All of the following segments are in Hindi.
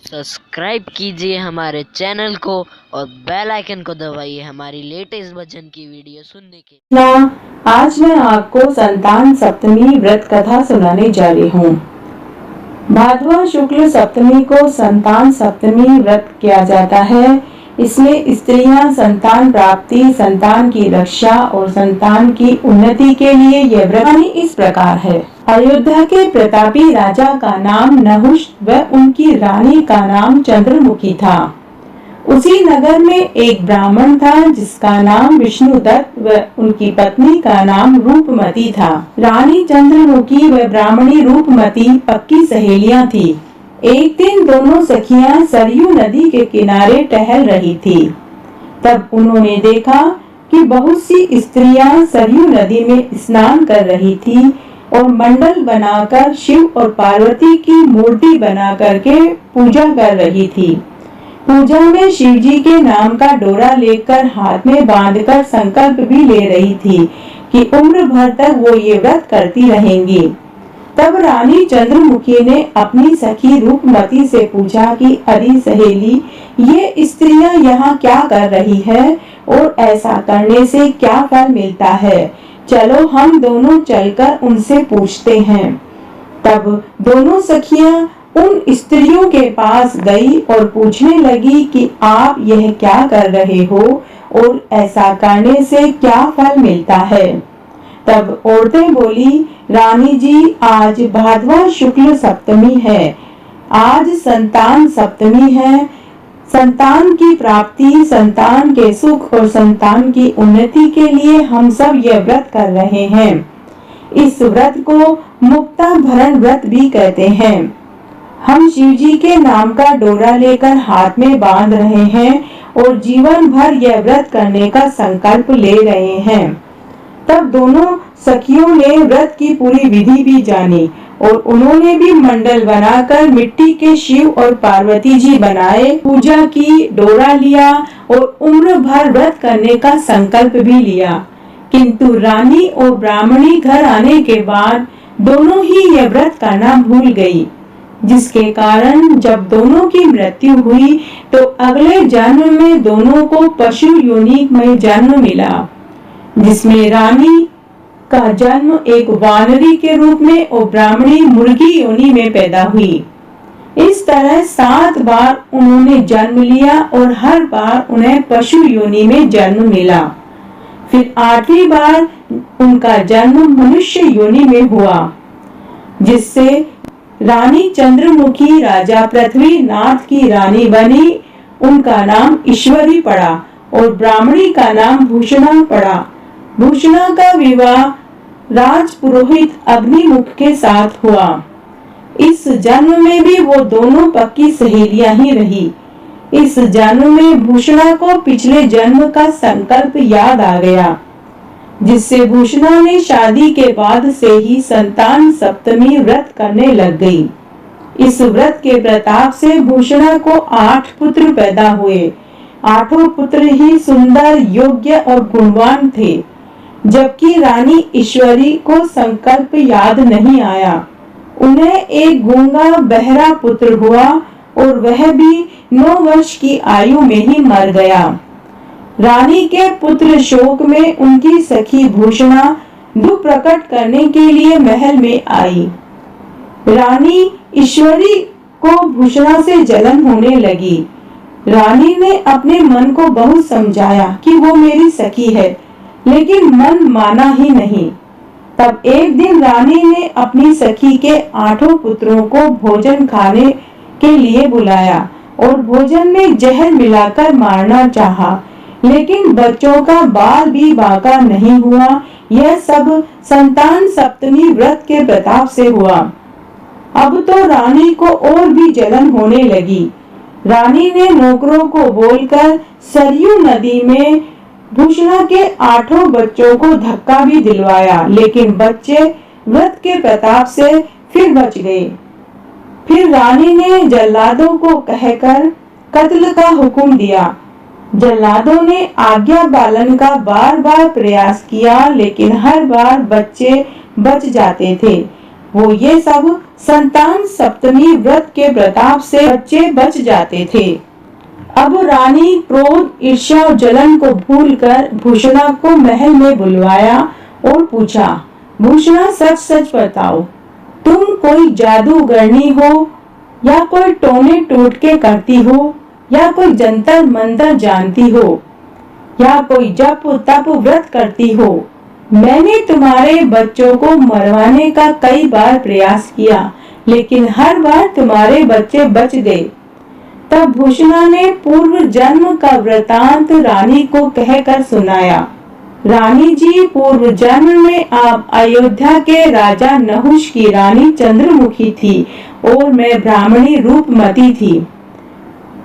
सब्सक्राइब कीजिए हमारे चैनल को और बेल आइकन को दबाइए हमारी लेटेस्ट भजन की वीडियो सुनने के लिए। आज मैं आपको संतान सप्तमी व्रत कथा सुनाने जा रही हूँ। भाद्रवा शुक्ल सप्तमी को संतान सप्तमी व्रत किया जाता है। इसमें स्त्रियां संतान प्राप्ति, संतान की रक्षा और संतान की उन्नति के लिए यह व्रत इस प्रकार है। अयोध्या के प्रतापी राजा का नाम नहुष व उनकी रानी का नाम चंद्रमुखी था। उसी नगर में एक ब्राह्मण था जिसका नाम विष्णुदत्त व उनकी पत्नी का नाम रूपमती था। रानी चंद्रमुखी व ब्राह्मणी रूपमती पक्की सहेलियां थी। एक दिन दोनों सखियां सरयू नदी के किनारे टहल रही थी। तब उन्होंने देखा कि बहुत सी स्त्रियां सरयू नदी में स्नान कर रही थी और मंडल बनाकर शिव और पार्वती की मूर्ति बना करके पूजा कर रही थी। पूजा में शिव जी के नाम का डोरा लेकर हाथ में बांधकर संकल्प भी ले रही थी कि उम्र भर तक वो ये व्रत करती रहेंगी। तब रानी चंद्रमुखी ने अपनी सखी रूपमती से पूछा कि अरे सहेली, ये स्त्रियां यहाँ क्या कर रही है और ऐसा करने से क्या फल मिलता है? चलो हम दोनों चलकर उनसे पूछते हैं। तब दोनों सखियां उन स्त्रियों के पास गई और पूछने लगी कि आप यह क्या कर रहे हो और ऐसा करने से क्या फल मिलता है? तब औरतें बोली, रानी जी, आज भाद्रवा शुक्ल सप्तमी है। आज संतान सप्तमी है। संतान की प्राप्ति, संतान के सुख और संतान की उन्नति के लिए हम सब यह व्रत कर रहे हैं। इस व्रत को मुक्ता भरण व्रत भी कहते हैं। हम शिव जी के नाम का डोरा लेकर हाथ में बांध रहे हैं और जीवन भर यह व्रत करने का संकल्प ले रहे हैं। तब दोनों सखियों ने व्रत की पूरी विधि भी जानी और उन्होंने भी मंडल बनाकर मिट्टी के शिव और पार्वती जी बनाए, पूजा की, डोरा लिया और उम्र भर व्रत करने का संकल्प भी लिया। किंतु रानी और ब्राह्मणी घर आने के बाद दोनों ही यह व्रत करना भूल गई, जिसके कारण जब दोनों की मृत्यु हुई तो अगले जन्म में दोनों को पशु योनि में जन्म मिला, जिसमें रानी का जन्म एक वानरी के रूप में और ब्राह्मणी मुर्गी योनि में पैदा हुई। इस तरह 7 बार उन्होंने जन्म लिया और हर बार उन्हें पशु योनि में जन्म मिला। फिर 8वीं बार उनका जन्म मनुष्य योनि में हुआ, जिससे रानी चंद्रमुखी राजा पृथ्वीनाथ की रानी बनी। उनका नाम ईश्वरी पड़ा और ब्राह्मणी का नाम भूषणा पड़ा। भूषणा का विवाह राज पुरोहित अग्निमुख के साथ हुआ। इस जन्म में भी वो दोनों पक्की सहेलियां ही रही। इस जन्म में भूषणा को पिछले जन्म का संकल्प याद आ गया, जिससे भूषणा ने शादी के बाद से ही संतान सप्तमी व्रत करने लग गई। इस व्रत के प्रताप से भूषणा को 8 पुत्र पैदा हुए। 8 पुत्र ही सुंदर, योग्य और गुणवान थे, जबकि रानी ईश्वरी को संकल्प याद नहीं आया। उन्हें एक गूंगा बहरा पुत्र हुआ और वह भी 9 वर्ष की आयु में ही मर गया। रानी के पुत्र शोक में उनकी सखी भूषणा दुख प्रकट करने के लिए महल में आई। रानी ईश्वरी को भूषणा से जलन होने लगी। रानी ने अपने मन को बहुत समझाया कि वो मेरी सखी है, लेकिन मन माना ही नहीं। तब एक दिन रानी ने अपनी सखी के 8 पुत्रों को भोजन खाने के लिए बुलाया और भोजन में जहर मिलाकर मारना चाहा, लेकिन बच्चों का बाल भी बाका नहीं हुआ। यह सब संतान सप्तमी व्रत के प्रताप से हुआ। अब तो रानी को और भी जलन होने लगी। रानी ने नौकरों को बोलकर सरयू नदी में भूषणा के 8 बच्चों को धक्का भी दिलवाया, लेकिन बच्चे व्रत के प्रताप से फिर बच गए। फिर रानी ने जल्लादों को कहकर कत्ल का हुक्म दिया। जल्लादों ने आज्ञा पालन का बार बार प्रयास किया, लेकिन हर बार बच्चे बच जाते थे। वो ये सब संतान सप्तमी व्रत के प्रताप से बच्चे बच जाते थे। अब रानी क्रोध, ईर्ष्या और जलन को भूलकर भूषणा को महल में बुलवाया और पूछा, भूषणा सच सच बताओ, तुम कोई जादूगरनी हो या कोई टोने टोटके करती हो या कोई जंतर मंतर जानती हो या कोई जप तप व्रत करती हो? मैंने तुम्हारे बच्चों को मरवाने का कई बार प्रयास किया, लेकिन हर बार तुम्हारे बच्चे बच गए। तब भूषणा ने पूर्व जन्म का वृतांत रानी को कहकर सुनाया। रानी जी, पूर्व जन्म में आप अयोध्या के राजा नहुष की रानी चंद्रमुखी थी और मैं ब्राह्मणी रूपमती थी।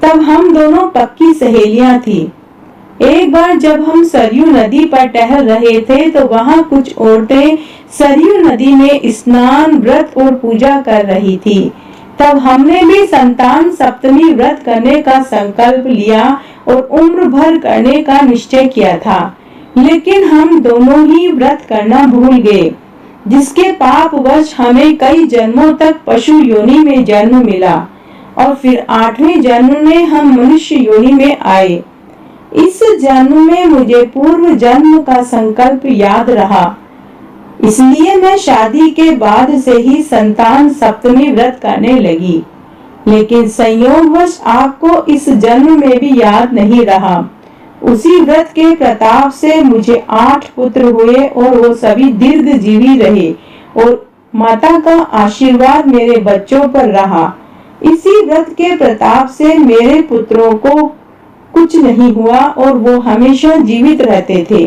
तब हम दोनों पक्की सहेलियां थी। एक बार जब हम सरयू नदी पर टहल रहे थे तो वहाँ कुछ औरतें सरयू नदी में स्नान, व्रत और पूजा कर रही थी। तब हमने भी संतान सप्तमी व्रत करने का संकल्प लिया और उम्र भर करने का निश्चय किया था, लेकिन हम दोनों ही व्रत करना भूल गए, जिसके पापवश हमें कई जन्मों तक पशु योनि में जन्म मिला और फिर 8वें जन्म में हम मनुष्य योनि में आए। इस जन्म में मुझे पूर्व जन्म का संकल्प याद रहा, इसलिए मैं शादी के बाद से ही संतान सप्तमी व्रत करने लगी, लेकिन संयोगवश आपको इस जन्म में भी याद नहीं रहा। उसी व्रत के प्रताप से मुझे 8 पुत्र हुए और वो सभी दीर्घजीवी रहे और माता का आशीर्वाद मेरे बच्चों पर रहा। इसी व्रत के प्रताप से मेरे पुत्रों को कुछ नहीं हुआ और वो हमेशा जीवित रहते थे।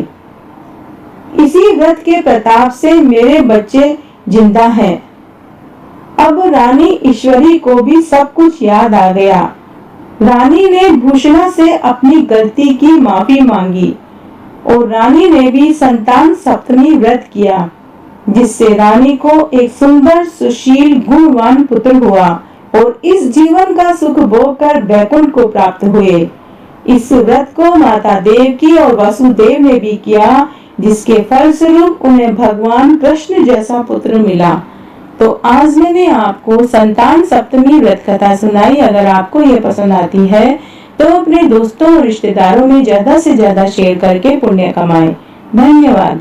इसी व्रत के प्रताप से मेरे बच्चे जिंदा हैं। अब रानी ईश्वरी को भी सब कुछ याद आ गया। रानी ने भूषणा से अपनी गलती की माफी मांगी और रानी ने भी संतान सप्तमी व्रत किया, जिससे रानी को एक सुंदर, सुशील, गुणवान पुत्र हुआ और इस जीवन का सुख भोग कर वैकुंठ को प्राप्त हुए। इस व्रत को माता देवकी और वसुदेव ने भी किया, जिसके फलस्वरूप उन्हें भगवान कृष्ण जैसा पुत्र मिला। तो आज मैंने आपको संतान सप्तमी व्रत कथा सुनाई। अगर आपको ये पसंद आती है तो अपने दोस्तों और रिश्तेदारों में ज्यादा से ज्यादा शेयर करके पुण्य कमाएं। धन्यवाद।